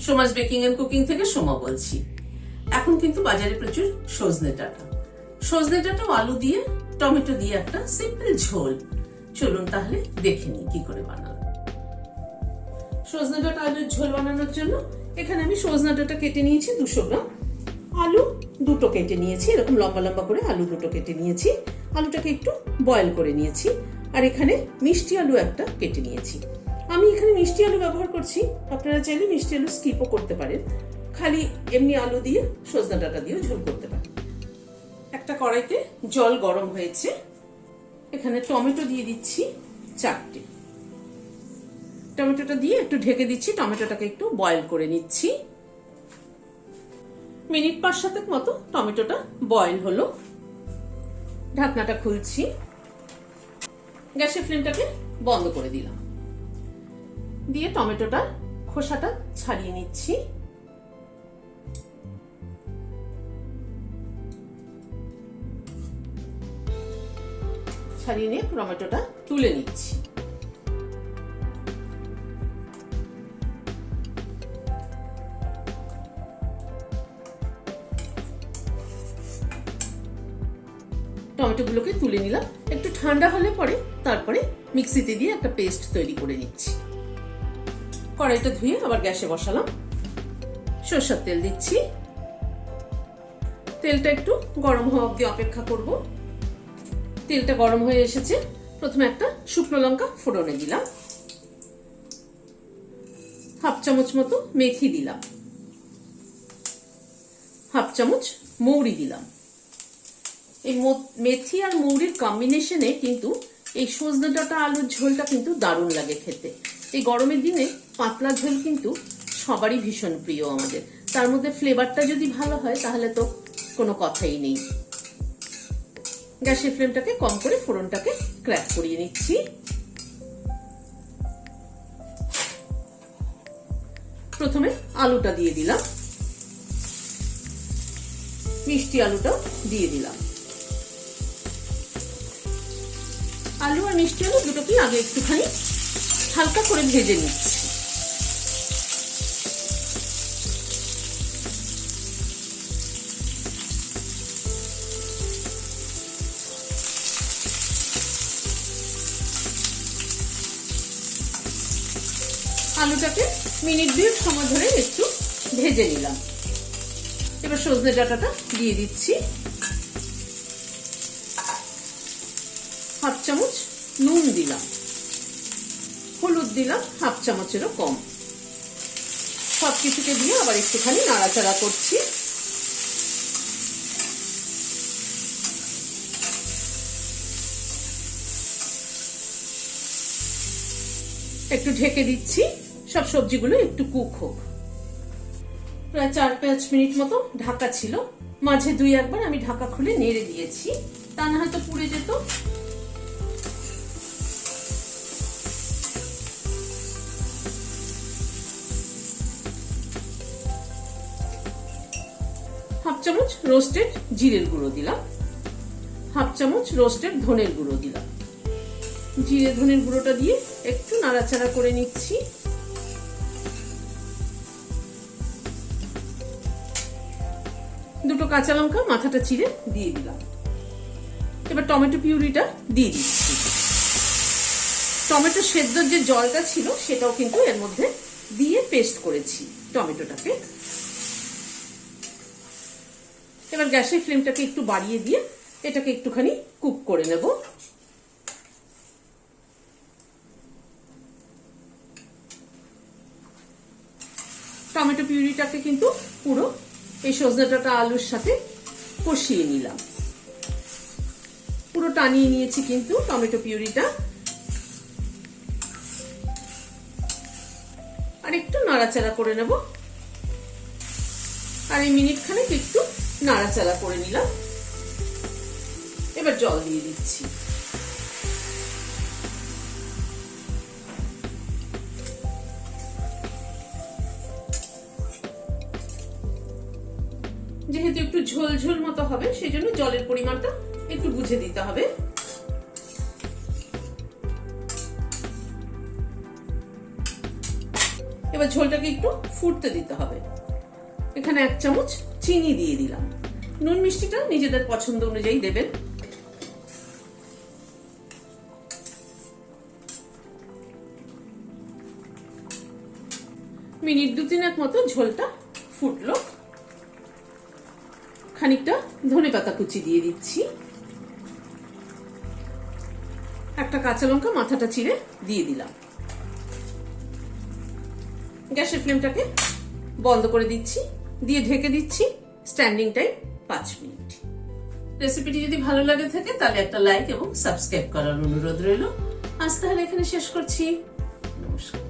Soma's baking and cooking থেকে সোমা বলছি। এখন কিন্তু বাজারে প্রচুর সজনে ডাঁটা আলু দিয়ে টমেটো দিয়ে একটা সিম্পল ঝোল। চলুন তাহলে দেখে নিই কি করে বানাবো। সজনে ডাঁটা আলুর ঝোল বানানোর জন্য এখানে আমি সজনে ডাঁটা কেটে নিয়েছি 200 গ্রাম, আলু দুটো কেটে নিয়েছি, এরকম লম্বা লম্বা করে আলু দুটো কেটে নিয়েছি, আলুটাকে একটু বয়েল করে নিয়েছি। আর এখানে মিষ্টি আলু একটা কেটে নিয়েছি। আমি এখানে মিষ্টি আলু ব্যবহার করছি, আপনারা চাইলে মিষ্টি আলু স্কিপও করতে পারেন, খালি এমনি আলু দিয়ে সজনে ডাঁটা দিয়েও ঝোল করতে পারেন। একটা কড়াইতে জল গরম হয়েছে, এখানে টমেটো দিয়ে দিচ্ছি 4টে। টমেটোটা দিয়ে একটু ঢেকে দিচ্ছি, টমেটোটাকে একটু বয়েল করে নিচ্ছি। মিনিট 5-7 মতো টমেটোটা বয়েল হলো। ঢাকনাটা খুলছি, গ্যাসের ফ্লেমটাকে বন্ধ করে দিলাম, দিয়ে টমেটোটা খোসাটা ছাড়িয়ে নিচ্ছি। ছাড়িয়ে নিয়ে টমেটোটা তুলে নিচ্ছি। টমেটোগুলোকে তুলে নিলাম, একটু ঠান্ডা হলে পরে তারপরে মিক্সিতে দিয়ে একটা পেস্ট তৈরি করে নিচ্ছি। কড়াইটা ধুয়ে আবার গ্যাসে বসালাম, সরষের তেল দিচ্ছি। তেলটা একটু গরম হওয়া অবধি অপেক্ষা করব। তেলটা গরম হয়ে এসেছে, প্রথমে একটা শুকনো লঙ্কা ফোড়নে দিলাম, হাফ চামচ মতো মেথি দিলাম, হাফ চামচ মৌরি দিলাম। এই মেথি আর মৌরির কম্বিনেশনে কিন্তু এই সজনে ডাঁটা আলুর ঝোলটা কিন্তু দারুণ লাগে খেতে। এই গরমের দিনে পাতলা ঝোল কিন্তু সবারই ভীষণ প্রিয় আমাদের, তার মধ্যে ফ্লেভারটা যদি ভালো হয় তাহলে তো কোনো কথাই নেই। গ্যাসের ফ্লেমটাকে কম করে ফোড়নটাকে ক্র্যাক করিয়ে নিচ্ছি। প্রথমে আলুটা দিয়ে দিলাম, মিষ্টি আলুটা দিয়ে দিলাম। আলু আর মিষ্টি আলু দুটোকেই আগে একটুখানি হালকা করে ভেজে নিচ্ছি। আলুটাকে মিনিট 2 সময় ধরে একটু ভেজে নিলাম। এবার সজনে ডাঁটাটা দিয়ে দিচ্ছি, হাফ চামচ নুন দিলাম, হলুদ দিলাম হাফ চামচেরও কম। সবকিছুকে দিয়ে আবার একটুখানি নাড়াচাড়া করছি। একটু ঢেকে দিচ্ছি, সব সবজিগুলো একটু কুক হোক। প্রায় 4-5 মিনিট মতো ঢাকা ছিল, মাঝে 2-1 আমি ঢাকা খুলে নেড়ে দিয়েছি, তা না হয়তো পুড়ে যেত। হাফ চামচ রোস্টেড জিরের গুঁড়ো দিলাম, হাফ চামচ রোস্টেড ধনের গুঁড়ো দিলাম। জিরে ধনের গুঁড়োটা দিয়ে একটু নাড়াচাড়া করে নিচ্ছি। দুটো কাঁচা লঙ্কা মাথাটা চিড়ে দিয়ে দিলাম। এবার টমেটো পিউরিটা দিয়ে দিচ্ছি। টমেটো সেদ্ধর যে জলটা ছিল সেটাও কিন্তু এর মধ্যে দিয়ে পেস্ট করেছি টমেটোটাকে। এবার গ্যাসের ফ্লেমটাকে একটু বাড়িয়ে দিয়ে এটাকে একটুখানি কুক করে নেব। টমেটো পিউরিটাকে কিন্তু পুরো এই সজনে ডাঁটা আলুর সাথে কষিয়ে নিলাম, পুরো টানিয়ে নিয়েছি কিন্তু টমেটো পিউরিটা। আর একটু নাড়াচাড়া করে নেব। আর এই মিনিট খানেক একটু নাড়াচাড়া করে নিলাম। এবার জল দিয়ে দিচ্ছি। যেহেতু একটু ঝোল ঝোল মতো হবে সেই জন্য জলের পরিমাণটা একটু বুঝে দিতে হবে। এবার ঝোলটাকে একটু ফুটতে দিতে হবে। এখানে 1 চামচ চিনি দিয়ে দিলাম। নুন মিষ্টিটা নিজেদের পছন্দ অনুযায়ী দেবেন। মিনিট 2-3 মতো ঝোলটা ফুটলো। খানিকটা ধনেপাতা কুচি দিয়ে দিচ্ছি। একটা কাঁচা লঙ্কা মাথাটা চিড়ে দিয়ে দিলাম। গ্যাসের ফ্লেমটাকে বন্ধ করে দিচ্ছি, দিয়ে ঢেকে দিচ্ছি স্ট্যান্ডিং টাইম 5 মিনিট। রেসিপিটি যদি ভালো লাগে থাকে তাহলে একটা লাইক এবং সাবস্ক্রাইব করার অনুরোধ রইল। আজ তাহলে এখানে শেষ করছি। নমস্কার।